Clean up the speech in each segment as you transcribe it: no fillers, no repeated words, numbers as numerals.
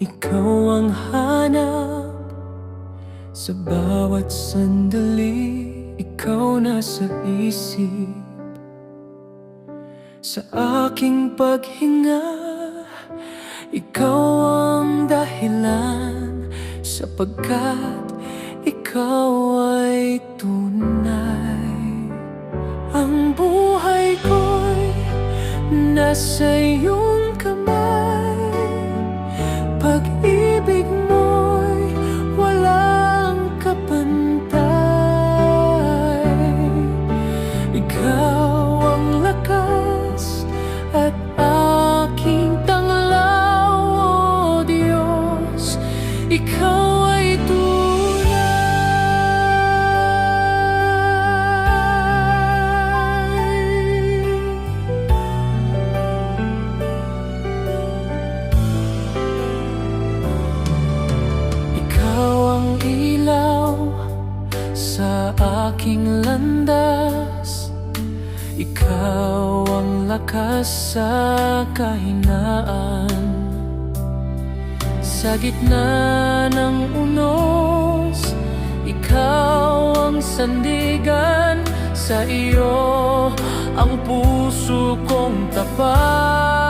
Ikaw ang hanap sa bawat sandali. Ikaw na sa isip, sa aking paghinga. Ikaw ang dahilan, sapagkat ikaw ay tunay. Ang buhay ko'y nasa iyong kamay. Pag-ibig mo'y walang kapantay. Ikaw ang lakas at aking tanglaw, O Diyos. Ikaw ay sa aking landas. Ikaw ang lakas sa kahinaan. Sa gitna ng unos, ikaw ang sandigan. Sa iyo ang puso kong tapat.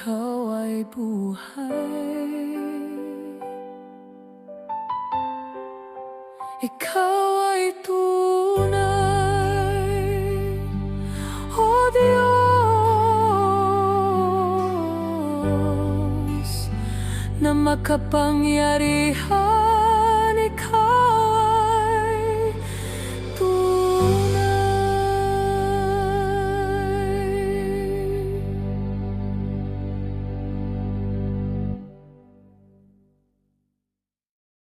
Ikaw ay buhay. Ikaw ay tunay, O Diyos, na makapangyarihan.